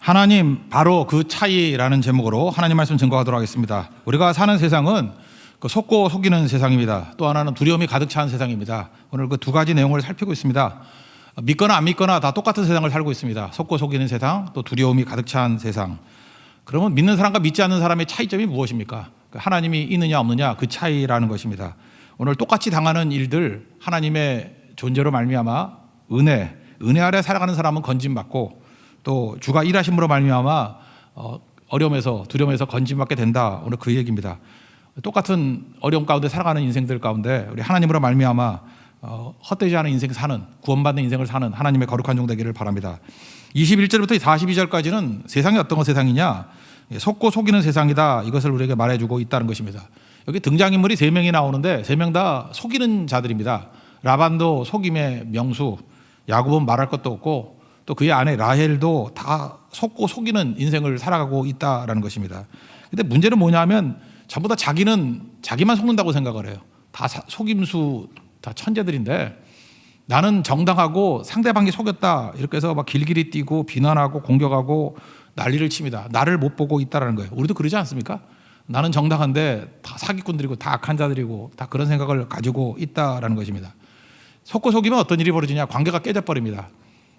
하나님 바로 그 차이라는 제목으로 하나님 말씀 증거하도록 하겠습니다. 우리가 사는 세상은 속고 속이는 세상입니다. 또 하나는 두려움이 가득 찬 세상입니다. 오늘 그 두 가지 내용을 살피고 있습니다. 믿거나 안 믿거나 다 똑같은 세상을 살고 있습니다. 속고 속이는 세상, 또 두려움이 가득 찬 세상. 그러면 믿는 사람과 믿지 않는 사람의 차이점이 무엇입니까? 하나님이 있느냐 없느냐 그 차이라는 것입니다. 오늘 똑같이 당하는 일들, 하나님의 존재로 말미암아 은혜 아래 살아가는 사람은 건짐받고, 또 주가 일하심으로 말미암아 어려움에서 두려움에서 건짐받게 된다. 오늘 그 얘기입니다. 똑같은 어려움 가운데 살아가는 인생들 가운데 우리 하나님으로 말미암아 헛되지 않은 인생 사는, 구원받는 인생을 사는 하나님의 거룩한 종 되기를 바랍니다. 21절부터 42절까지는 세상이 어떤 세상이냐, 속고 속이는 세상이다, 이것을 우리에게 말해주고 있다는 것입니다. 여기 등장인물이 3명이 나오는데 3명 다 속이는 자들입니다. 라반도 속임의 명수, 야곱은 말할 것도 없고, 또 그의 아내 라헬도 다 속고 속이는 인생을 살아가고 있다라는 것입니다. 근데 문제는 뭐냐면 전부 다 자기만 속는다고 생각을 해요. 다 속임수, 다 천재들인데 나는 정당하고 상대방이 속였다, 이렇게 해서 막 길길이 뛰고 비난하고 공격하고 난리를 칩니다. 나를 못 보고 있다라는 거예요. 우리도 그러지 않습니까? 나는 정당한데 다 사기꾼들이고 다 악한 자들이고 다 그런 생각을 가지고 있다라는 것입니다. 속고 속이면 어떤 일이 벌어지냐, 관계가 깨져버립니다.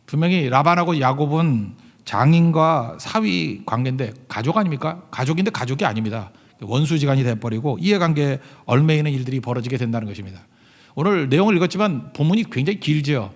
분명히 라반하고 야곱은 장인과 사위 관계인데 가족 아닙니까? 가족인데 가족이 아닙니다. 원수지간이 돼버리고 이해관계에 얽매이는 일들이 벌어지게 된다는 것입니다. 오늘 내용을 읽었지만 본문이 굉장히 길죠.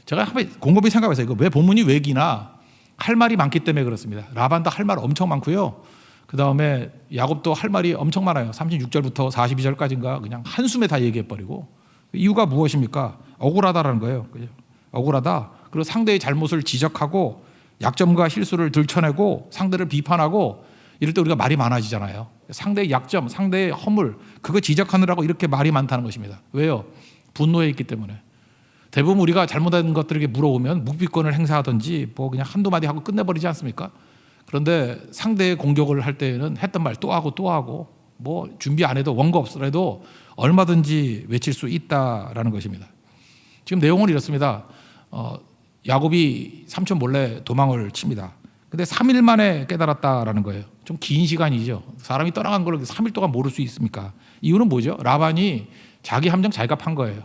제가 한번 곰곰이 생각해서 이거 왜 본문이 왜 기나, 할 말이 많기 때문에 그렇습니다. 라반도 할 말 엄청 많고요. 그 다음에 야곱도 할 말이 엄청 많아요. 36절부터 42절까지인가 그냥 한숨에 다 얘기해버리고. 이유가 무엇입니까? 억울하다라는 거예요. 그죠? 억울하다. 그리고 상대의 잘못을 지적하고 약점과 실수를 들춰내고 상대를 비판하고, 이럴 때 우리가 말이 많아지잖아요. 상대의 약점, 상대의 허물, 그거 지적하느라고 이렇게 말이 많다는 것입니다. 왜요? 분노해 있기 때문에. 대부분 우리가 잘못한 것들에게 물어보면 묵비권을 행사하든지 뭐 그냥 한두 마디 하고 끝내버리지 않습니까? 그런데 상대의 공격을 할 때는 했던 말 또 하고 뭐 준비 안 해도 원고 없더라도 얼마든지 외칠 수 있다라는 것입니다. 지금 내용은 이렇습니다. 야곱이 삼촌 몰래 도망을 칩니다. 근데 3일 만에 깨달았다라는 거예요. 좀 긴 시간이죠. 사람이 떠나간 걸 3일 동안 모를 수 있습니까? 이유는 뭐죠? 라반이 자기 함정 자기가 판 거예요.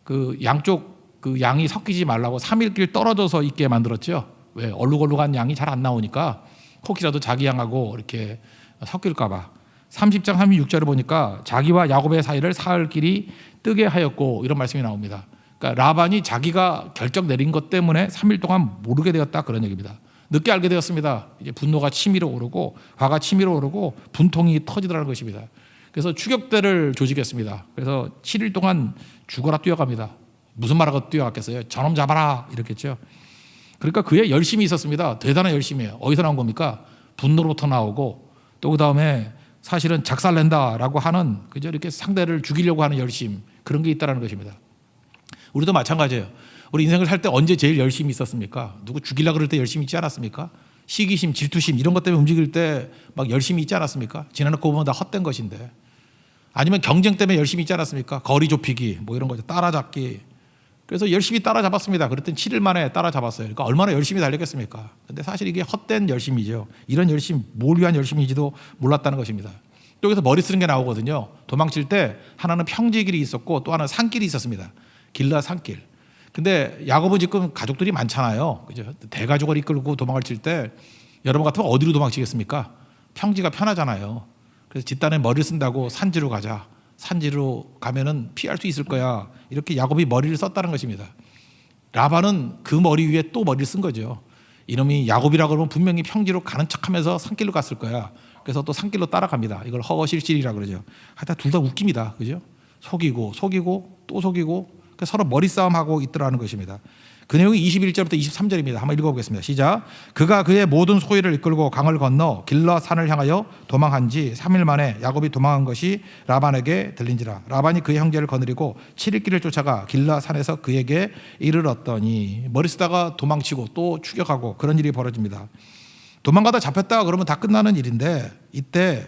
그 양쪽 그 양이 섞이지 말라고 3일길 떨어져서 있게 만들었죠. 왜? 얼룩얼룩한 양이 잘 안 나오니까 혹시라도 자기 양하고 이렇게 섞일까 봐. 30장 36절을 보니까 자기와 야곱의 사이를 사흘길이 뜨게 하였고, 이런 말씀이 나옵니다. 그러니까 라반이 자기가 결정 내린 것 때문에 3일 동안 모르게 되었다, 그런 얘기입니다. 늦게 알게 되었습니다. 이제 분노가 치밀어 오르고 화가 치밀어 오르고 분통이 터지더라는 것입니다. 그래서 추격대를 조직했습니다. 그래서 7일 동안 죽어라 뛰어갑니다. 무슨 말하고 뛰어갔겠어요? 저놈 잡아라 이랬겠죠. 그러니까 그의 열심이 있었습니다. 대단한 열심이에요. 어디서 나온 겁니까? 분노로부터 나오고, 또 그 다음에 사실은 작살낸다라고 하는, 그저 이렇게 상대를 죽이려고 하는 열심, 그런 게 있다는 것입니다. 우리도 마찬가지예요. 우리 인생을 살 때 언제 제일 열심히 있었습니까? 누구 죽이려고 그럴 때 열심히 있지 않았습니까? 시기심, 질투심 이런 것 때문에 움직일 때 막 열심히 있지 않았습니까? 지나놓고 보면 다 헛된 것인데. 아니면 경쟁 때문에 열심히 있지 않았습니까? 거리 좁히기 뭐 이런 거죠. 따라잡기. 그래서 열심히 따라잡았습니다. 그랬더니 7일 만에 따라잡았어요. 그러니까 얼마나 열심히 달렸겠습니까? 근데 사실 이게 헛된 열심이죠. 이런 열심, 뭘 위한 열심인지도 몰랐다는 것입니다. 또 여기서 머리 쓰는 게 나오거든요. 도망칠 때 하나는 평지길이 있었고 또 하나는 산길이 있었습니다. 길라 산길. 근데 야곱은 지금 가족들이 많잖아요. 그죠? 대가족을 이끌고 도망을 칠 때 여러분 같으면 어디로 도망치겠습니까? 평지가 편하잖아요. 그래서 집단에 머리를 쓴다고 산지로 가자. 산지로 가면은 피할 수 있을 거야. 이렇게 야곱이 머리를 썼다는 것입니다. 라반은 그 머리 위에 또 머리를 쓴 거죠. 이놈이 야곱이라고 그러면 분명히 평지로 가는 척하면서 산길로 갔을 거야. 그래서 또 산길로 따라갑니다. 이걸 허허실실이라고 그러죠. 하여튼 둘 다 웃깁니다. 그죠? 속이고 또 속이고 서로 머리 싸움하고 있더라는 것입니다. 그 내용이 21절부터 23절입니다. 한번 읽어보겠습니다. 시작. 그가 그의 모든 소유를 이끌고 강을 건너 길라 산을 향하여 도망한 지 3일 만에 야곱이 도망한 것이 라반에게 들린지라. 라반이 그의 형제를 거느리고 7일 길을 쫓아가 길라 산에서 그에게 이르렀더니. 머리 쓰다가 도망치고 또 추격하고 그런 일이 벌어집니다. 도망가다 잡혔다 그러면 다 끝나는 일인데, 이때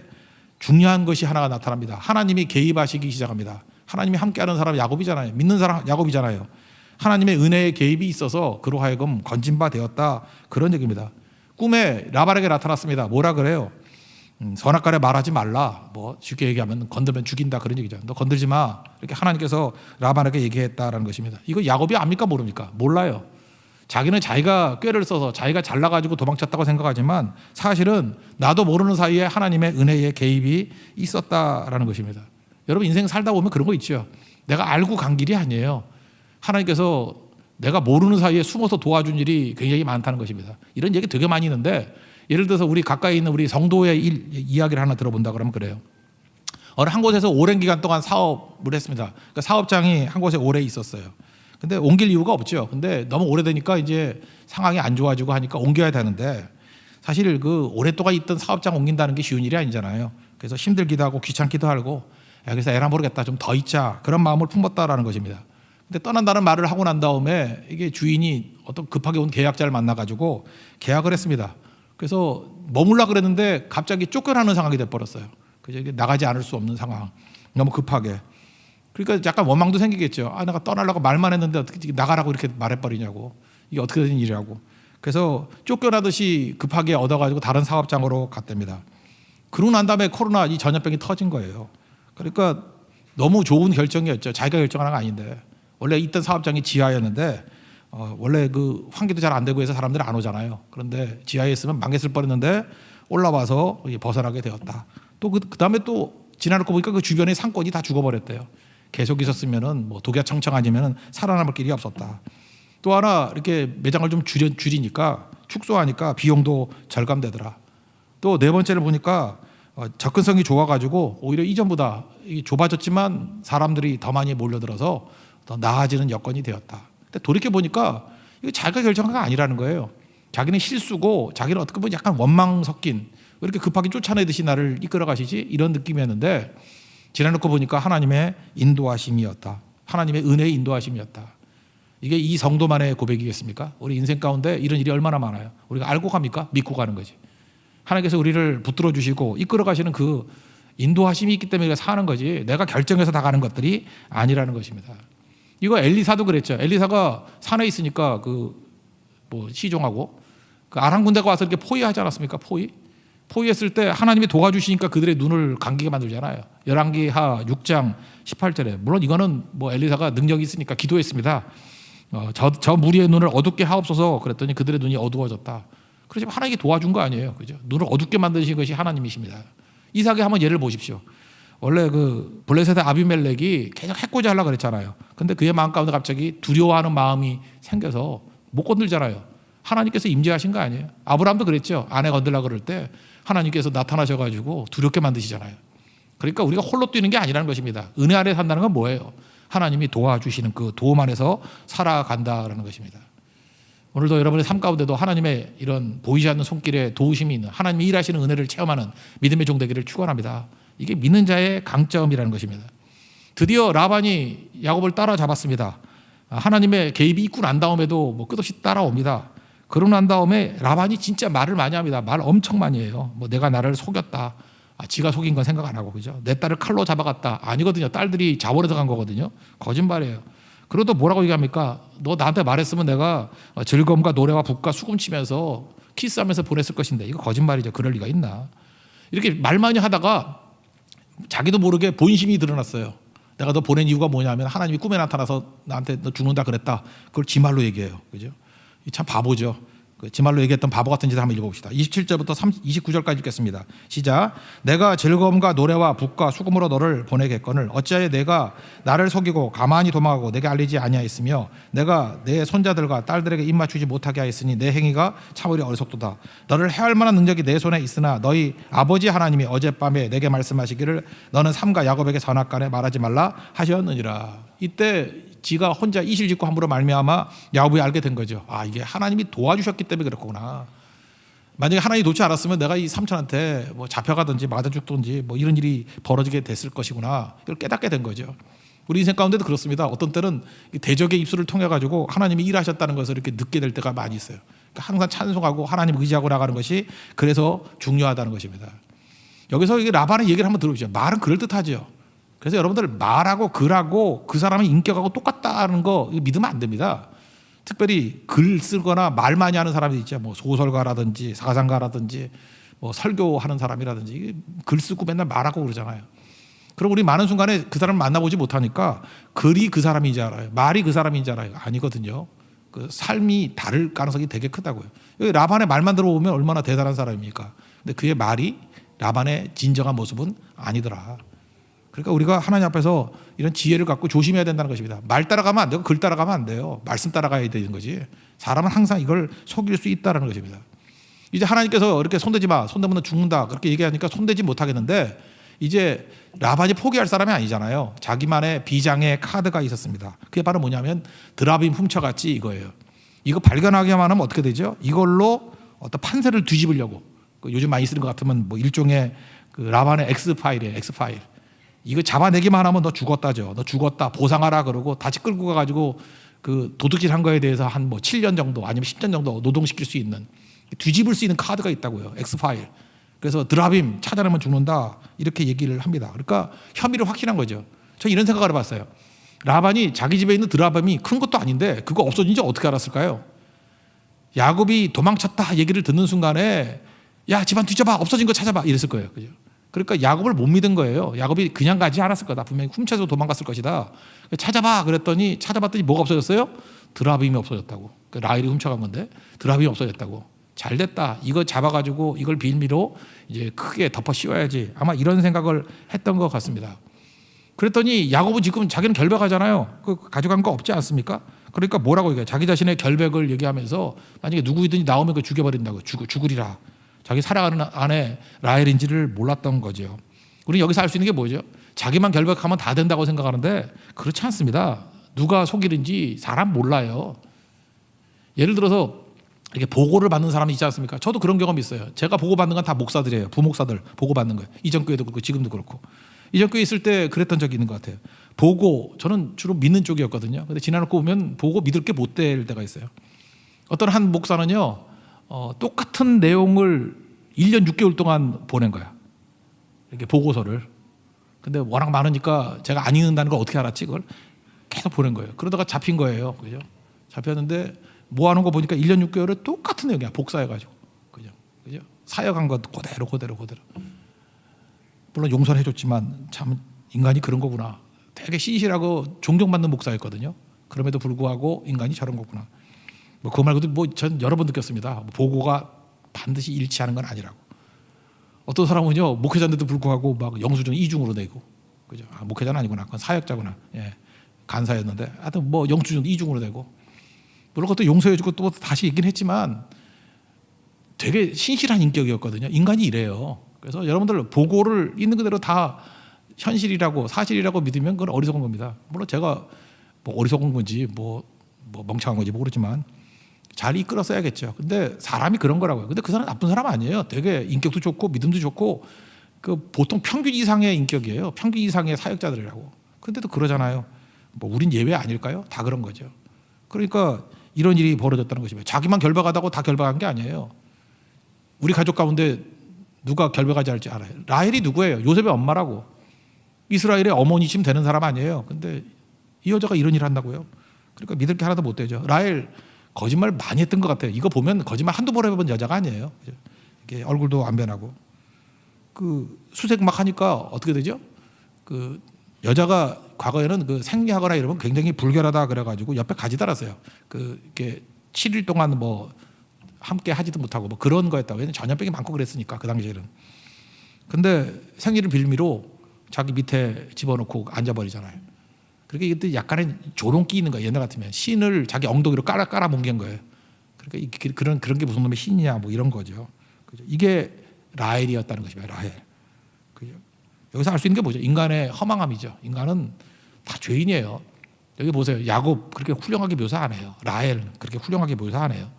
중요한 것이 하나가 나타납니다. 하나님이 개입하시기 시작합니다. 하나님이 함께하는 사람 야곱이잖아요. 믿는 사람 야곱이잖아요. 하나님의 은혜의 개입이 있어서 그로 하여금 건진 바 되었다, 그런 얘기입니다. 꿈에 라반에게 나타났습니다. 뭐라 그래요? 선악간에 말하지 말라. 뭐 쉽게 얘기하면 건들면 죽인다 그런 얘기죠. 너 건들지 마. 이렇게 하나님께서 라반에게 얘기했다라는 것입니다. 이거 야곱이 압니까 모릅니까? 몰라요. 자기는 자기가 꾀를 써서 자기가 잘나가지고 도망쳤다고 생각하지만 사실은 나도 모르는 사이에 하나님의 은혜의 개입이 있었다라는 것입니다. 여러분 인생 살다 보면 그런 거 있죠. 내가 알고 간 길이 아니에요. 하나님께서 내가 모르는 사이에 숨어서 도와준 일이 굉장히 많다는 것입니다. 이런 얘기 되게 많이 있는데 예를 들어서 우리 가까이 있는 우리 성도의 이야기를 하나 들어본다 그러면 그래요. 어느 한 곳에서 오랜 기간 동안 사업을 했습니다. 그러니까 사업장이 한 곳에 오래 있었어요. 근데 옮길 이유가 없죠. 근데 너무 오래되니까 이제 상황이 안 좋아지고 하니까 옮겨야 되는데 사실 그 오랫동안 있던 사업장 옮긴다는 게 쉬운 일이 아니잖아요. 그래서 힘들기도 하고 귀찮기도 하고 그래서 에라 모르겠다 좀 더 있자 그런 마음을 품었다라는 것입니다. 근데 떠난다는 말을 하고 난 다음에 이게 주인이 어떤 급하게 온 계약자를 만나가지고 계약을 했습니다. 그래서 머물라 그랬는데 갑자기 쫓겨나는 상황이 돼버렸어요. 그래서 이게 나가지 않을 수 없는 상황. 너무 급하게. 그러니까 약간 원망도 생기겠죠. 아, 내가 떠나려고 말만 했는데 어떻게 나가라고 이렇게 말해버리냐고. 이게 어떻게 된 일이라고. 그래서 쫓겨나듯이 급하게 얻어가지고 다른 사업장으로 갔답니다. 그러고 난 다음에 코로나 이 전염병이 터진 거예요. 그러니까 너무 좋은 결정이었죠. 자기가 결정한 건 아닌데. 원래 있던 사업장이 지하였는데 원래 그 환기도 잘 안 되고 해서 사람들이 안 오잖아요. 그런데 지하에 있으면 망했을 뻔했는데 올라와서 벗어나게 되었다. 또 그 다음에 또 지나놓고 보니까 그 주변의 상권이 다 죽어버렸대요. 계속 있었으면은 뭐 독야청청 아니면은 살아남을 길이 없었다. 또 하나 이렇게 매장을 좀 줄이니까 축소하니까 비용도 절감되더라. 또 네 번째를 보니까 접근성이 좋아가지고 오히려 이전보다 좁아졌지만 사람들이 더 많이 몰려들어서 더 나아지는 여건이 되었다. 근데 돌이켜 보니까 이거 자기가 결정한 게 아니라는 거예요. 자기는 실수고 자기는 어떻게 보면 약간 원망 섞인 왜 이렇게 급하게 쫓아내듯이 나를 이끌어 가시지 이런 느낌이었는데 지나놓고 보니까 하나님의 인도하심이었다. 하나님의 은혜의 인도하심이었다. 이게 이 성도만의 고백이겠습니까? 우리 인생 가운데 이런 일이 얼마나 많아요. 우리가 알고 갑니까? 믿고 가는 거지. 하나님께서 우리를 붙들어 주시고 이끌어 가시는 그 인도하심이 있기 때문에 사는 거지 내가 결정해서 나가는 것들이 아니라는 것입니다. 이거 엘리사도 그랬죠. 엘리사가 산에 있으니까 시종하고 그 아람 군대가 와서 이렇게 포위하지 않았습니까? 포위했을 때 하나님이 도와주시니까 그들의 눈을 감기게 만들잖아요. 열왕기하 6장 18절에 물론 이거는 엘리사가 능력이 있으니까 기도했습니다. 저 무리의 눈을 어둡게 하옵소서 그랬더니 그들의 눈이 어두워졌다. 그렇지만 하나님이 도와준 거 아니에요. 그죠? 눈을 어둡게 만드신 것이 하나님이십니다. 이삭의 한번 예를 보십시오. 원래 그 블레셋의 아비멜렉이 계속 해코지 하려고 그랬잖아요. 근데 그의 마음 가운데 갑자기 두려워하는 마음이 생겨서 못 건들잖아요. 하나님께서 임재하신 거 아니에요. 아브라함도 그랬죠. 아내 건들려고 그럴 때 하나님께서 나타나셔가지고 두렵게 만드시잖아요. 그러니까 우리가 홀로 뛰는 게 아니라는 것입니다. 은혜 안에 산다는 건 뭐예요? 하나님이 도와주시는 그 도움 안에서 살아간다라는 것입니다. 오늘도 여러분의 삶 가운데도 하나님의 이런 보이지 않는 손길에 도우심이 있는 하나님이 일하시는 은혜를 체험하는 믿음의 종 되기를 축원합니다. 이게 믿는 자의 강점이라는 것입니다. 드디어 라반이 야곱을 따라잡았습니다. 하나님의 개입이 있고 난 다음에도 끝없이 따라옵니다. 그러고 난 다음에 라반이 진짜 말을 많이 합니다. 말 엄청 많이 해요. 내가 나를 속였다. 지가 속인 건 생각 안 하고 그죠? 내 딸을 칼로 잡아갔다. 아니거든요. 딸들이 자원해서 간 거거든요. 거짓말이에요. 그리고 또 뭐라고 얘기합니까? 너 나한테 말했으면 내가 즐거움과 노래와 북과 수금치면서 키스하면서 보냈을 것인데 이거 거짓말이죠. 그럴 리가 있나? 이렇게 말 많이 하다가 자기도 모르게 본심이 드러났어요. 내가 너 보낸 이유가 뭐냐면 하나님이 꿈에 나타나서 나한테 너 죽는다 그랬다. 그걸 지 말로 얘기해요. 그죠? 참 바보죠. 지 말로 얘기했던 바보 같은 짓을 한번 읽어봅시다. 27절부터 29절까지 읽겠습니다. 시작. 내가 즐거움과 노래와 북과 수금으로 너를 보내겠거늘 어찌하여 내가 나를 속이고 가만히 도망하고 내게 알리지 아니하였으며 내가 내 손자들과 딸들에게 입맞추지 못하게 하였으니 내 행위가 참으리 어리석도다. 너를 해할 만한 능력이 내 손에 있으나 너희 아버지 하나님이 어젯밤에 내게 말씀하시기를 너는 삼가 야곱에게 선악간에 말하지 말라 하셨느니라. 이때 지가 혼자 이실직고 함으로 말미암아 야곱이 알게 된 거죠. 이게 하나님이 도와주셨기 때문에 그렇구나. 만약에 하나님이 도우지 않았으면 내가 이 삼촌한테 잡혀가든지 맞아 죽든지 이런 일이 벌어지게 됐을 것이구나. 이걸 깨닫게 된 거죠. 우리 인생 가운데도 그렇습니다. 어떤 때는 대적의 입술을 통해 가지고 하나님이 일하셨다는 것을 이렇게 느끼게 될 때가 많이 있어요. 그러니까 항상 찬송하고 하나님 의지하고 나가는 것이 그래서 중요하다는 것입니다. 여기서 라반의 얘기를 한번 들어보시죠. 말은 그럴듯하죠. 그래서 여러분들 말하고 글하고 그 사람의 인격하고 똑같다는 거 믿으면 안 됩니다. 특별히 글 쓰거나 말 많이 하는 사람이 있죠. 뭐 소설가라든지 사상가라든지 뭐 설교하는 사람이라든지 글 쓰고 맨날 말하고 그러잖아요. 그럼 우리 많은 순간에 그 사람을 만나보지 못하니까 글이 그 사람인지 알아요. 말이 그 사람인지 알아요. 아니거든요. 그 삶이 다를 가능성이 되게 크다고요. 여기 라반의 말만 들어보면 얼마나 대단한 사람입니까? 근데 그의 말이 라반의 진정한 모습은 아니더라. 그러니까 우리가 하나님 앞에서 이런 지혜를 갖고 조심해야 된다는 것입니다. 말 따라가면 안 되고 글 따라가면 안 돼요. 말씀 따라가야 되는 거지. 사람은 항상 이걸 속일 수 있다는 것입니다. 이제 하나님께서 이렇게 손대지 마, 손대면 죽는다 그렇게 얘기하니까 손대지 못하겠는데 이제 라반이 포기할 사람이 아니잖아요. 자기만의 비장의 카드가 있었습니다. 그게 바로 뭐냐면 드라빔 훔쳐갔지 이거예요. 이거 발견하기만 하면 어떻게 되죠? 이걸로 어떤 판세를 뒤집으려고 요즘 많이 쓰는 것 같으면 뭐 일종의 그 라반의 X파일이에요. X파일. 이거 잡아내기만 하면 너 죽었다죠. 너 죽었다. 보상하라 그러고 다시 끌고 가가지고 그 도둑질 한 거에 대해서 한 뭐 7년 정도 아니면 10년 정도 노동시킬 수 있는 뒤집을 수 있는 카드가 있다고요. X파일. 그래서 드라빔 찾아내면 죽는다 이렇게 얘기를 합니다. 그러니까 혐의를 확신한 거죠. 저 이런 생각을 해봤어요. 라반이 자기 집에 있는 드라빔이 큰 것도 아닌데 그거 없어진 지 어떻게 알았을까요? 야곱이 도망쳤다 얘기를 듣는 순간에 야 집안 뒤져봐 없어진 거 찾아봐 이랬을 거예요. 그죠? 그러니까 야곱을 못 믿은 거예요. 야곱이 그냥 가지 않았을 거다. 분명히 훔쳐서 도망갔을 것이다. 찾아봐 그랬더니 찾아봤더니 뭐가 없어졌어요? 드라빔이 없어졌다고. 라헬이 훔쳐간 건데 드라빔이 없어졌다고. 잘 됐다. 이거 잡아가지고 이걸 빌미로 이제 크게 덮어 씌워야지. 아마 이런 생각을 했던 것 같습니다. 그랬더니 야곱은 지금 자기는 결백하잖아요. 그 가져간 거 없지 않습니까? 그러니까 뭐라고 얘기해요? 자기 자신의 결백을 얘기하면서 만약에 누구이든지 나오면 그 죽여버린다고. 죽으리라. 자기 살아가는 아내 라헬인지를 몰랐던 거죠. 우리는 여기서 알 수 있는 게 뭐죠? 자기만 결백하면 다 된다고 생각하는데 그렇지 않습니다. 누가 속이는지 사람 몰라요. 예를 들어서 이렇게 보고를 받는 사람이 있지 않습니까? 저도 그런 경험이 있어요. 제가 보고받는 건 다 목사들이에요. 부목사들 보고받는 거예요. 이전 교회도 그렇고 지금도 그렇고. 이전 교회 있을 때 그랬던 적이 있는 것 같아요. 보고 저는 주로 믿는 쪽이었거든요. 근데 지나놓고 보면 보고 믿을 게 못 될 때가 있어요. 어떤 한 목사는요. 똑같은 내용을 1년 6개월 동안 보낸 거야. 이렇게 보고서를. 근데 워낙 많으니까 제가 안 읽는다는 걸 어떻게 알았지? 그걸 계속 보낸 거예요. 그러다가 잡힌 거예요. 그죠? 잡혔는데 뭐 하는 거 보니까 1년 6개월에 똑같은 내용이야. 복사해가지고. 그죠? 그죠? 사역한 것 그대로. 물론 용서를 해줬지만 참 인간이 그런 거구나. 되게 신실하고 존경받는 목사였거든요. 그럼에도 불구하고 인간이 저런 거구나. 뭐 그 말고도 뭐 전 여러 번 느꼈습니다. 보고가 반드시 일치하는 건 아니라고. 어떤 사람은요 목회자인데도 불구하고 막 영수증 2중으로 내고, 그죠? 아, 목회자는 아니구나. 그건 사역자구나. 예, 간사였는데 하여튼 뭐 영수증 2중으로 내고. 물론 그것도 용서해주고 또 다시 얘기는 했지만 되게 신실한 인격이었거든요. 인간이 이래요. 그래서 여러분들 보고를 있는 그대로 다 현실이라고 사실이라고 믿으면 그건 어리석은 겁니다. 물론 제가 뭐 어리석은 건지 뭐 멍청한 건지 모르지만 잘 이끌어 써야겠죠. 근데 사람이 그런 거라고요. 근데 그 사람 나쁜 사람 아니에요. 되게 인격도 좋고 믿음도 좋고 그 보통 평균 이상의 인격이에요. 평균 이상의 사역자들이라고. 근데도 그러잖아요. 뭐 우린 예외 아닐까요? 다 그런 거죠. 그러니까 이런 일이 벌어졌다는 것입니다. 자기만 결백하다고 다 결백한 게 아니에요. 우리 가족 가운데 누가 결백하지 않을지 알아요. 라헬이 누구예요? 요셉의 엄마라고. 이스라엘의 어머니쯤 되는 사람 아니에요. 근데 이 여자가 이런 일을 한다고요? 그러니까 믿을 게 하나도 못 되죠. 라헬 거짓말 많이 했던 것 같아요. 이거 보면 거짓말 한두 번 해본 여자가 아니에요. 이게 얼굴도 안 변하고. 그 수색 막 하니까 어떻게 되죠? 그 여자가 과거에는 그 생리하거나 이러면 굉장히 불결하다 그래가지고 옆에 가지 달았어요. 그 이렇게 7일 동안 뭐 함께 하지도 못하고 뭐 그런 거였다. 왜냐면 전염병이 많고 그랬으니까 그 당시에는. 근데 생리를 빌미로 자기 밑에 집어넣고 앉아버리잖아요. 그러니까 이것도 약간의 조롱기 있는 거예요. 옛날 같으면 신을 자기 엉덩이로 깔아 뭉갠 거예요. 그러니까 그런 게 무슨 놈의 신이냐 뭐 이런 거죠. 그죠? 이게 라헬이었다는 것입니다. 라헬. 그죠? 여기서 알 수 있는 게 뭐죠? 인간의 허망함이죠. 인간은 다 죄인이에요. 여기 보세요. 야곱 그렇게 훌륭하게 묘사 안 해요. 라헬 그렇게 훌륭하게 묘사 안 해요.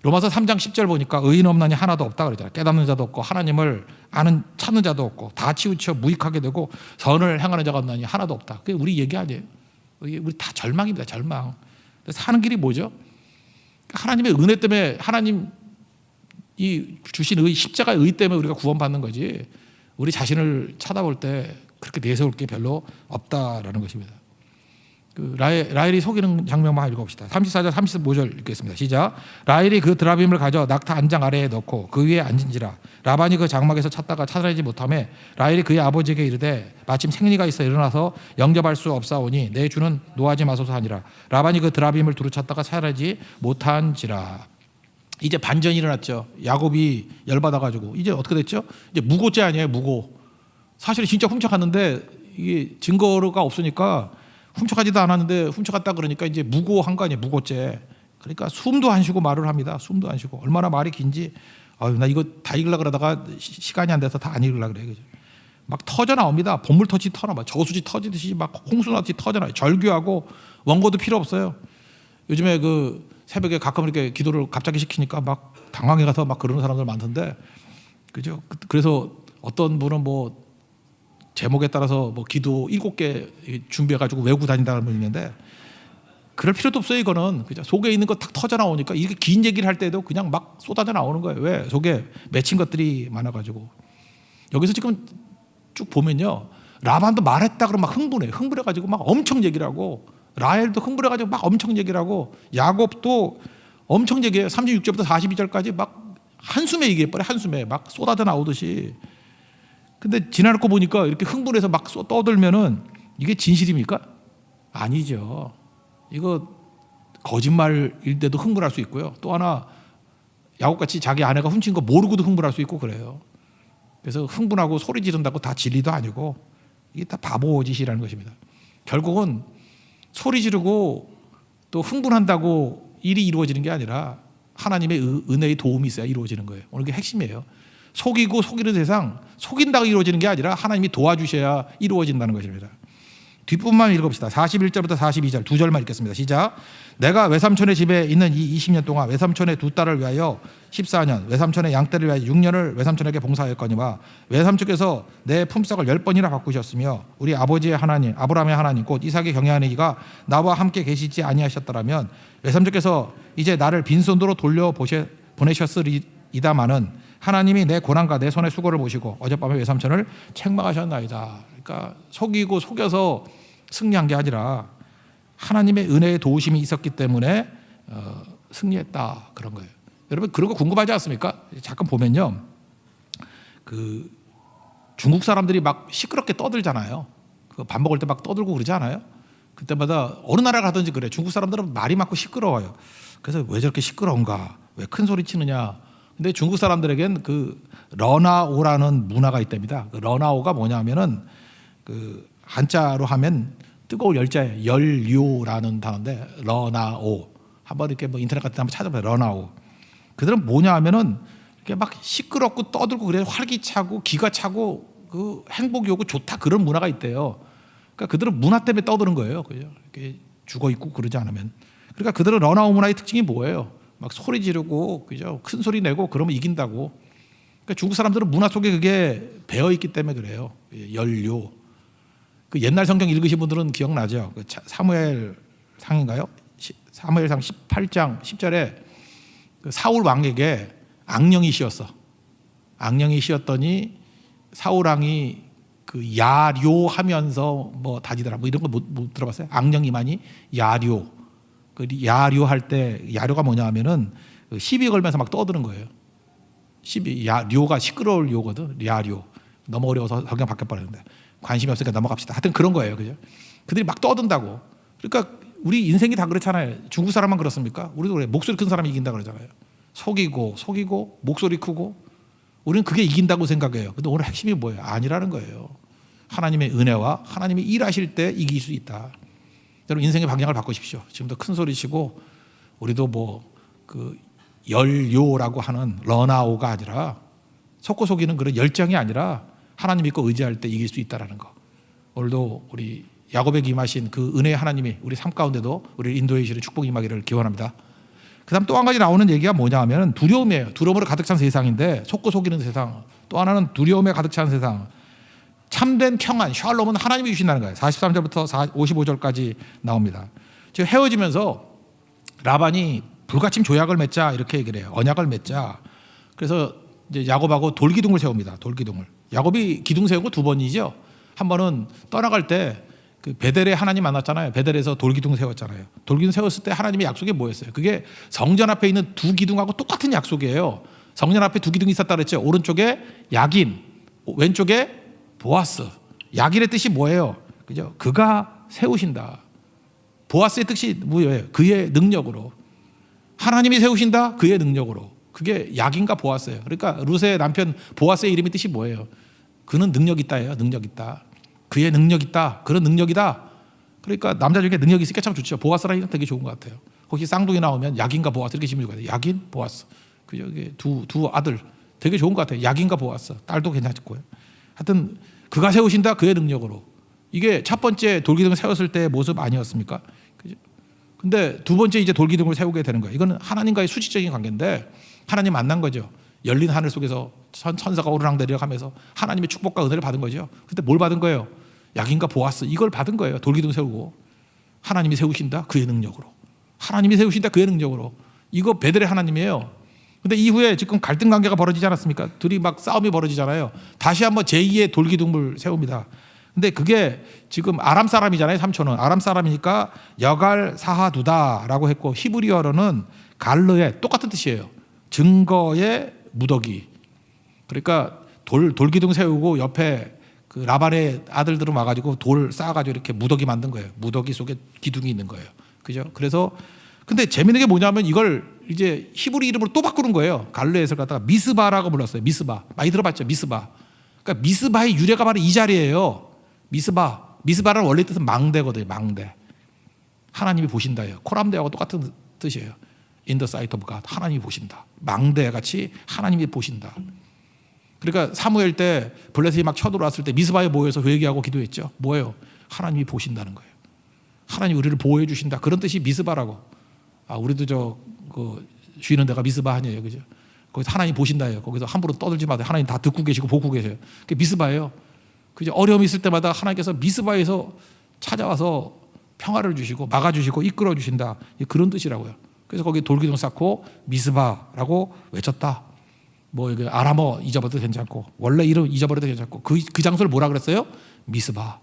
로마서 3장 10절 보니까 의인 없나니 하나도 없다 그러잖아요. 깨닫는 자도 없고 하나님을 찾는 자도 없고 다 치우쳐 무익하게 되고 선을 행하는 자가 없나니 하나도 없다. 그게 우리 얘기 아니에요. 우리 다 절망입니다. 절망. 사는 길이 뭐죠? 하나님의 은혜 때문에 하나님 이 주신 십자가의 의 때문에 우리가 구원받는 거지. 우리 자신을 쳐다볼 때 그렇게 내세울 게 별로 없다라는 것입니다. 그 라헬이 속이는 장면만 읽어봅시다. 34절 35절 읽겠습니다. 시작. 라헬이 그 드라빔을 가져 낙타 안장 아래에 넣고 그 위에 앉은지라. 라반이 그 장막에서 찾다가 찾아내지 못하매 라헬이 그의 아버지에게 이르되 마침 생리가 있어 일어나서 영접할 수 없사오니 내 주는 노하지 마소서 하니라. 라반이 그 드라빔을 두루 찾다가 찾아내지 못한지라. 이제 반전이 일어났죠. 야곱이 열받아가지고 이제 어떻게 됐죠? 이제 무고죄 아니에요, 무고. 사실 진짜 훔쳐갔는데 이게 증거가 없으니까 훔쳐가지도 않았는데 훔쳐갔다 그러니까 이제 무고한 거 아니에요, 무고죄. 그러니까 숨도 안 쉬고 말을 합니다. 숨도 안 쉬고 얼마나 말이 긴지. 아유, 나 이거 다 읽으려 그러다가 시간이 안 돼서 다 안 읽으려 그래. 그죠? 막 터져 나옵니다. 보물터치 터나, 저수지 터지듯이 막 홍수나듯이 터져 나요. 절규하고 원고도 필요 없어요. 요즘에 그 새벽에 가끔 이렇게 기도를 갑자기 시키니까 막 당황해 가서 막 그러는 사람들 많던데, 그죠? 그래서 어떤 분은 뭐 제목에 따라서 뭐 기도 7개 준비해가지고 외우고 다닌다는 분이 있는데 그럴 필요도 없어요. 이거는 그죠? 속에 있는 거 탁 터져 나오니까 이렇게 긴 얘기를 할 때도 그냥 막 쏟아져 나오는 거예요. 왜? 속에 맺힌 것들이 많아가지고. 여기서 지금 쭉 보면요, 라반도 말했다 그러면 막 흥분해가지고 막 엄청 얘기를 하고, 라헬도 흥분해가지고 막 엄청 얘기를 하고, 야곱도 엄청 얘기해요. 36절부터 42절까지 막 한숨에 얘기해버려. 한숨에 막 쏟아져 나오듯이. 근데 지나놓고 보니까 이렇게 흥분해서 막 떠들면은 이게 진실입니까? 아니죠. 이거 거짓말일 때도 흥분할 수 있고요. 또 하나 야곱같이 자기 아내가 훔친 거 모르고도 흥분할 수 있고 그래요. 그래서 흥분하고 소리 지른다고 다 진리도 아니고 이게 다 바보짓이라는 것입니다. 결국은 소리 지르고 또 흥분한다고 일이 이루어지는 게 아니라 하나님의 은혜의 도움이 있어야 이루어지는 거예요. 오늘 그게 핵심이에요. 속이고 속이는 세상, 속인다고 이루어지는 게 아니라 하나님이 도와주셔야 이루어진다는 것입니다. 뒷부분만 읽어봅시다. 41절부터 42절 두 절만 읽겠습니다. 시작. 내가 외삼촌의 집에 있는 이 20년 동안 외삼촌의 두 딸을 위하여 14년, 외삼촌의 양떼를 위하여 6년을 외삼촌에게 봉사하였거니와 외삼촌께서 내 품삯을 10번이나 바꾸셨으며 우리 아버지의 하나님, 아브라함의 하나님 곧 이삭의 경외하는 이가 나와 함께 계시지 아니하셨더라면 외삼촌께서 이제 나를 빈손으로 돌려 보내셨으리이다마는 하나님이 내 고난과 내 손의 수고를 보시고 어젯밤에 외삼촌을 책망하셨나이다. 그러니까 속이고 속여서 승리한 게 아니라 하나님의 은혜의 도우심이 있었기 때문에 승리했다, 그런 거예요. 여러분 그런 거 궁금하지 않습니까? 잠깐 보면요, 그 중국 사람들이 막 시끄럽게 떠들잖아요. 그 밥 먹을 때 막 떠들고 그러지 않아요? 그때마다 어느 나라 가든지 그래. 중국 사람들은 말이 많고 시끄러워요. 그래서 왜 저렇게 시끄러운가? 왜 큰 소리 치느냐? 근데 중국 사람들에겐 그 러나오라는 문화가 있답니다. 그 러나오가 뭐냐면은 그 한자로 하면 뜨거울 열자에 열요라는 단어인데 러나오. 한번 이렇게 뭐 인터넷 같은 데 한번 찾아봐요. 러나오. 그들은 뭐냐 하면은 이렇게 막 시끄럽고 떠들고 그래, 활기차고 기가 차고 그 행복이 오고 좋다, 그런 문화가 있대요. 그러니까 그들은 문화 때문에 떠드는 거예요. 그죠? 이렇게 죽어 있고 그러지 않으면. 그러니까 그들은 러나오 문화의 특징이 뭐예요? 막 소리 지르고, 그죠? 큰 소리 내고 그러면 이긴다고. 그러니까 중국 사람들은 문화 속에 그게 배어 있기 때문에 그래요. 열요. 그 옛날 성경 읽으신 분들은 기억나죠? 그 사무엘 상인가요? 사무엘상 18장 10절에 그 사울 왕에게 악령이 씌었어. 악령이 씌었더니 사울 왕이 그 야료하면서 뭐 다지더라. 뭐 이런 거 못 들어봤어요? 악령 이만이 야료. 그 야료할 때, 야료가 뭐냐 하면은 시비 걸면서 막 떠드는 거예요. 료가 시끄러울 요거든. 야료. 너무 어려워서 성경 바뀌어 버렸는데 관심이 없으니까 넘어갑시다. 하여튼 그런 거예요. 그죠? 그들이 막 떠든다고. 그러니까 우리 인생이 다 그렇잖아요. 중국 사람만 그렇습니까? 우리도 그래. 목소리 큰 사람이 이긴다 그러잖아요. 속이고 목소리 크고 우리는 그게 이긴다고 생각해요. 근데 오늘 핵심이 뭐예요? 아니라는 거예요. 하나님의 은혜와 하나님이 일하실 때 이길 수 있다. 여러분 인생의 방향을 바꾸십시오. 지금도 큰 소리 치고 우리도 뭐 그 열요라고 하는 러나오가 아니라 속고 속이는 그런 열정이 아니라 하나님 믿고 의지할 때 이길 수 있다라는 거. 오늘도 우리 야곱에게 임하신 그 은혜의 하나님이 우리 삶 가운데도 우리 인도해 주시는 축복이 임하기를 기원합니다. 그다음 또 한 가지 나오는 얘기가 뭐냐 하면 두려움이에요. 두려움으로 가득 찬 세상인데 속고 속이는 세상. 또 하나는 두려움에 가득 찬 세상. 참된 평안, 샬롬은 하나님이 주신다는 거예요. 43절부터 55절까지 나옵니다. 지금 헤어지면서 라반이 불가침 조약을 맺자 이렇게 얘기를 해요. 언약을 맺자. 그래서 이제 야곱하고 돌기둥을 세웁니다. 돌기둥을. 야곱이 기둥 세운 거 두 번이죠. 한 번은 떠나갈 때 그 베델에 하나님 만났잖아요. 베델에서 돌기둥 세웠잖아요. 돌기둥 세웠을 때 하나님의 약속이 뭐였어요? 그게 성전 앞에 있는 두 기둥하고 똑같은 약속이에요. 성전 앞에 두 기둥이 있었다 그랬죠. 오른쪽에 야긴, 왼쪽에 보아스. 야긴의 뜻이 뭐예요? 그죠? 그가 세우신다. 보아스의 뜻이 뭐예요? 그의 능력으로. 하나님이 세우신다. 그의 능력으로. 그게 야긴과 보아스예요. 그러니까 룻의 남편 보아스의 이름의 뜻이 뭐예요? 그는 능력 있다예요. 능력 있다. 그의 능력 있다. 그런 능력이다. 그러니까 남자 중에 능력이 있으니까 참 좋죠. 보아스라는 이름 되게 좋은 것 같아요. 혹시 쌍둥이 나오면 야긴과 보아스 이렇게 지으면 돼요. 야긴, 보아스. 그 여기 두 아들 되게 좋은 것 같아요. 야긴과 보아스. 딸도 괜찮고요. 하여튼 그가 세우신다. 그의 능력으로. 이게 첫 번째 돌기둥을 세웠을 때의 모습 아니었습니까? 그죠? 근데 두 번째 이제 돌기둥을 세우게 되는 거예요. 이거는 하나님과의 수직적인 관계인데 하나님 만난 거죠. 열린 하늘 속에서 천사가 오르락내리락하면서 하나님의 축복과 은혜를 받은 거죠. 그때 뭘 받은 거예요? 야긴과 보아스 이걸 받은 거예요. 돌기둥 세우고 하나님이 세우신다 그의 능력으로. 하나님이 세우신다 그의 능력으로. 이거 베델의 하나님이에요. 근데 이후에 지금 갈등 관계가 벌어지지 않았습니까? 둘이 막 싸움이 벌어지잖아요. 다시 한번 제2의 돌기둥을 세웁니다. 근데 그게 지금 아람 사람이잖아요. 삼촌은 아람 사람이니까 여갈 사하두다라고 했고 히브리어로는 갈르의 똑같은 뜻이에요. 증거의 무더기. 그러니까 돌기둥 세우고 옆에 그 라반의 아들들은 와가지고 돌 쌓아가지고 이렇게 무더기 만든 거예요. 무더기 속에 기둥이 있는 거예요. 그죠? 그래서 근데 재밌는 게 뭐냐면 이걸 이제 히브리 이름으로 또 바꾸는 거예요. 갈르에서 갖다가 미스바라고 불렀어요. 미스바. 많이 들어봤죠? 미스바. 그러니까 미스바의 유래가 바로 이 자리예요. 미스바. 미스바라는 원래 뜻은 망대거든요. 망대. 하나님이 보신다예요. 코람대하고 똑같은 뜻이에요. In the sight of God. 하나님이 보신다. 망대 같이 하나님이 보신다. 그러니까 사무엘 때 블레셋이 막 쳐들어왔을 때 미스바에 모여서 회개하고 기도했죠. 뭐예요? 하나님이 보신다는 거예요. 하나님 우리를 보호해 주신다. 그런 뜻이 미스바라고. 아, 우리도 그 쉬는 데가 미스바 아니에요. 그죠? 거기서 하나님 보신다예요. 거기서 함부로 떠들지 마세요. 하나님 다 듣고 계시고 보고 계세요. 그게 미스바예요. 그죠? 어려움이 있을 때마다 하나님께서 미스바에서 찾아와서 평화를 주시고 막아주시고 이끌어 주신다. 그런 뜻이라고요. 그래서 거기 돌기둥 쌓고 미스바라고 외쳤다. 뭐 이게 아람어 잊어버려도 괜찮고 원래 이름 잊어버려도 괜찮고 그 장소를 뭐라 그랬어요? 미스바.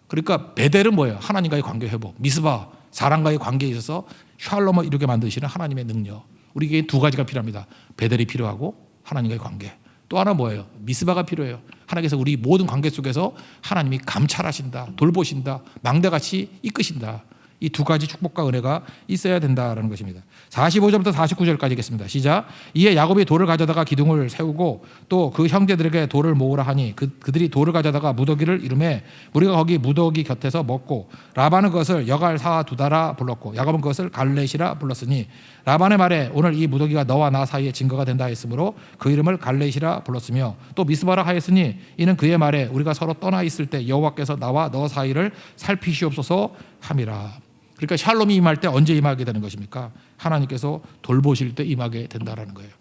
그러니까 베델은 뭐예요? 하나님과의 관계 회복. 미스바 사람과의 관계에 있어서 샬롬을 이루게 만드시는 하나님의 능력. 우리에게 두 가지가 필요합니다. 베델이 필요하고 하나님과의 관계. 또 하나 뭐예요? 미스바가 필요해요. 하나님께서 우리 모든 관계 속에서 하나님이 감찰하신다, 돌보신다, 망대같이 이끄신다. 이 두 가지 축복과 은혜가 있어야 된다라는 것입니다. 45절부터 49절까지 있겠습니다. 시작. 이에 야곱이 돌을 가져다가 기둥을 세우고 또 그 형제들에게 돌을 모으라 하니 그들이 돌을 가져다가 무더기를 이루매 우리가 거기 무더기 곁에서 먹고 라반은 그것을 여갈 사두다라 불렀고 야곱은 그것을 갈렛이라 불렀으니 라반의 말에 오늘 이 무더기가 너와 나 사이에 증거가 된다 했으므로 그 이름을 갈렛이라 불렀으며 또 미스바라 하였으니 이는 그의 말에 우리가 서로 떠나 있을 때 여호와께서 나와 너 사이를 살피시옵소서 함이라. 그러니까 샬롬이 임할 때 언제 임하게 되는 것입니까? 하나님께서 돌보실 때 임하게 된다라는 거예요.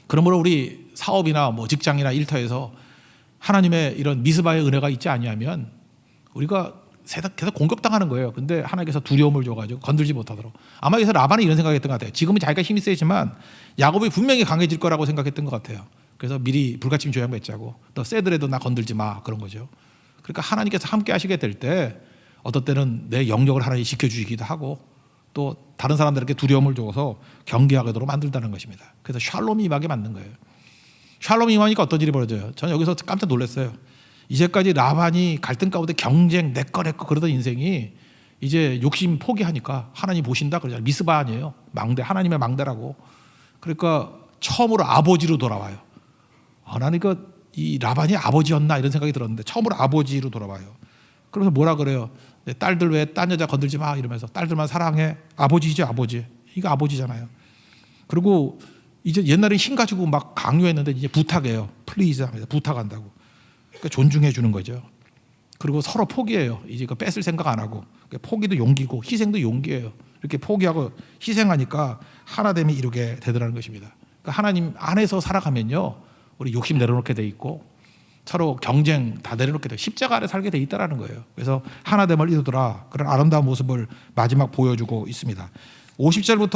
그러므로 우리 사업이나 뭐 직장이나 일터에서 하나님의 이런 미스바의 은혜가 있지 아니하면 우리가 계속 공격당하는 거예요. 근데 하나님께서 두려움을 줘가지고 건들지 못하도록. 아마 그래서 라반이 이런 생각했던 것 같아요. 지금은 자기가 힘이 세지만 야곱이 분명히 강해질 거라고 생각했던 것 같아요. 그래서 미리 불가침 조약 맺자고. 너 세더라도 나 건들지 마 그런 거죠. 그러니까 하나님께서 함께 하시게 될 때 어떤 때는 내 영역을 하나님이 지켜주시기도 하고 또 다른 사람들에게 두려움을 줘서 경계하게 도록 만들다는 것입니다. 그래서 샬롬이 임하게 만든 거예요. 샬롬이 임하니까 어떤 일이 벌어져요? 저는 여기서 깜짝 놀랐어요. 이제까지 라반이 갈등 가운데 경쟁 내꺼 그러던 인생이 이제 욕심 포기하니까 하나님 보신다 그러잖아요. 미스바 아니에요. 망대, 하나님의 망대라고. 그러니까 처음으로 아버지로 돌아와요. 나는 이 라반이 아버지였나 이런 생각이 들었는데 처음으로 아버지로 돌아와요. 그래서 뭐라 그래요? 내 딸들 왜 딴 여자 건들지 마 이러면서 딸들만 사랑해. 아버지죠, 아버지. 이거 아버지잖아요. 그리고 이제 옛날에 힘 가지고 막 강요했는데 이제 부탁해요. 플리즈 하면서 부탁한다고. 그러니까 존중해 주는 거죠. 그리고 서로 포기해요. 이제 그 뺏을 생각 안 하고. 포기도 용기고 희생도 용기예요. 이렇게 포기하고 희생하니까 하나됨이 이루게 되더라는 것입니다. 그러니까 하나님 안에서 살아가면요, 우리 욕심 내려놓게 돼 있고 서로 경쟁 다 내려놓게 돼 십자가 아래 살게 돼 있다라는 거예요. 그래서 하나됨을 이루더라 그런 아름다운 모습을 마지막 보여주고 있습니다. 50절부터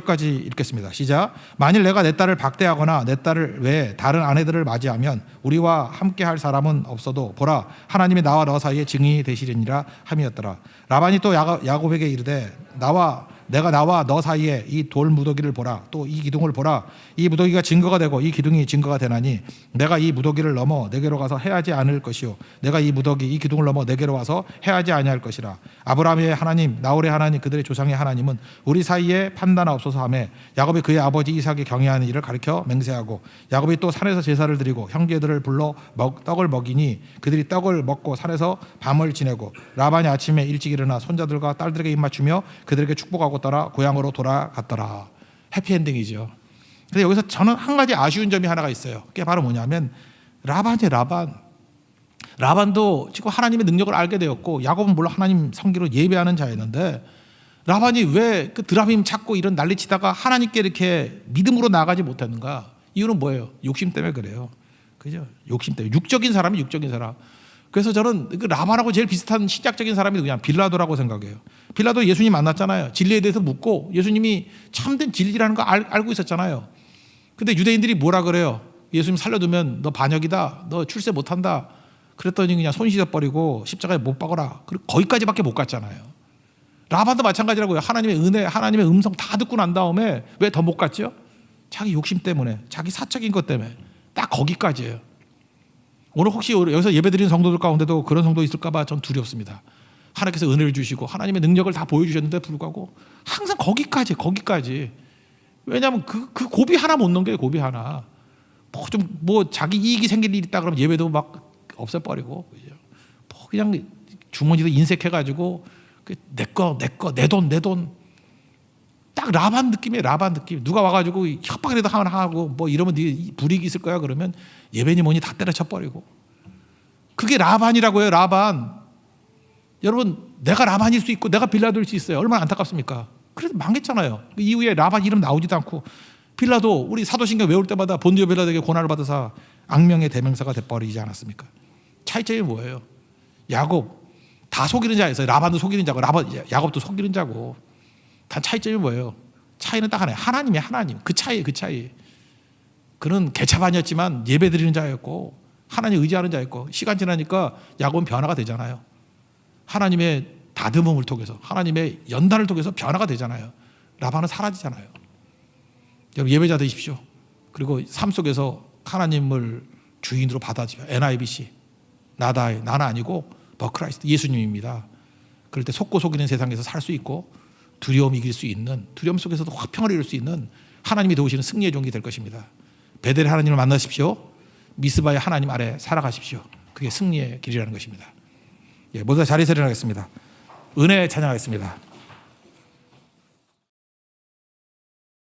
55절까지 읽겠습니다. 시작. 만일 내가 내 딸을 박대하거나 내 딸을 외에 다른 아내들을 맞이하면 우리와 함께할 사람은 없어도 보라 하나님이 나와 너 사이에 증인이 되시리니라 함이었더라. 라반이 또 야곱에게 이르되 내가 나와 너 사이에 이 돌 무더기를 보라. 또 이 기둥을 보라. 이 무더기가 증거가 되고 이 기둥이 증거가 되나니 내가 이 무더기를 넘어 내게로 가서 해하지 않을 것이요 내가 이 무더기 이 기둥을 넘어 내게로 와서 해하지 아니할 것이라. 아브라함의 하나님 나홀의 하나님 그들의 조상의 하나님은 우리 사이에 판단하옵소서 하며 야곱이 그의 아버지 이삭이 경외하는 일을 가리켜 맹세하고 야곱이 또 산에서 제사를 드리고 형제들을 불러 떡을 먹이니 그들이 떡을 먹고 산에서 밤을 지내고 라반이 아침에 일찍 일어나 손자들과 딸들에게 입맞추며 그들에게 축복하고 떠나 고향으로 돌아갔더라. 해피엔딩이죠. 근데 여기서 저는 한 가지 아쉬운 점이 하나가 있어요. 그게 바로 뭐냐면 라반도 지금 하나님의 능력을 알게 되었고 야곱은 물론 하나님 성기로 예배하는 자였는데 라반이 왜 그 드라빔 찾고 이런 난리치다가 하나님께 이렇게 믿음으로 나아가지 못했는가? 이유는 뭐예요? 욕심 때문에 그래요. 그죠? 욕심 때문에. 육적인 사람이 육적인 사람. 그래서 저는 그 라반하고 제일 비슷한 신약적인 사람이 그냥 빌라도라고 생각해요. 빌라도 예수님 만났잖아요. 진리에 대해서 묻고 예수님이 참된 진리라는 거 알고 있었잖아요. 근데 유대인들이 뭐라 그래요? 예수님 살려두면 너 반역이다. 너 출세 못한다. 그랬더니 그냥 손 씻어버리고 십자가에 못 박아라. 그리고 거기까지밖에 못 갔잖아요. 라반도 마찬가지라고요. 하나님의 은혜, 하나님의 음성 다 듣고 난 다음에 왜 더 못 갔죠? 자기 욕심 때문에, 자기 사적인 것 때문에 딱 거기까지예요. 오늘 혹시 여기서 예배드리는 성도들 가운데도 그런 성도 있을까 봐 전 두렵습니다. 하나님께서 은혜를 주시고 하나님의 능력을 다 보여주셨는데 불구하고 항상 거기까지. 왜냐하면 그 고비 하나 못 넘겨요. 고비 하나. 뭐 자기 이익이 생길 일이 있다 그러면 예배도 막 없애버리고 그냥 주머니도 인색해가지고 내 돈 딱 라반 느낌이에요. 라반 느낌. 누가 와가지고 협박이라도 하나 하고 뭐 이러면 네 불이익이 있을 거야 그러면 예배니 뭐니 다 때려쳐버리고. 그게 라반이라고요. 라반. 여러분 내가 라반일 수 있고 내가 빌라도일 수 있어요. 얼마나 안타깝습니까? 그래서 망했잖아요. 그 이후에 라반 이름 나오지도 않고 빌라도 우리 사도신경 외울 때마다 본디오 빌라도에게 고난을 받아서 악명의 대명사가 돼버리지 않았습니까? 차이점이 뭐예요? 야곱 다 속이는 자였어요. 라반도 속이는 자고 야곱도 속이는 자고. 단 차이점이 뭐예요? 차이는 딱 하나예요. 하나님이 하나님. 그 차이. 그는 개차반이었지만 예배드리는 자였고 하나님 의지하는 자였고 시간 지나니까 야곱은 변화가 되잖아요. 하나님의 다듬음을 통해서 하나님의 연단을 통해서 변화가 되잖아요. 라반은 사라지잖아요. 여러분 예배자 되십시오. 그리고 삶 속에서 하나님을 주인으로 받아들여. NIBC. 나는 아니고 버크라이스트 예수님입니다. 그럴 때 속고 속이는 세상에서 살 수 있고 두려움 이길 수 있는 두려움 속에서도 화평을 이룰 수 있는 하나님이 도우시는 승리의 종이 될 것입니다. 베델의 하나님을 만나십시오. 미스바의 하나님 아래 살아가십시오. 그게 승리의 길이라는 것입니다. 모두 다 자리에서 일어나겠습니다. 은혜 찬양하겠습니다.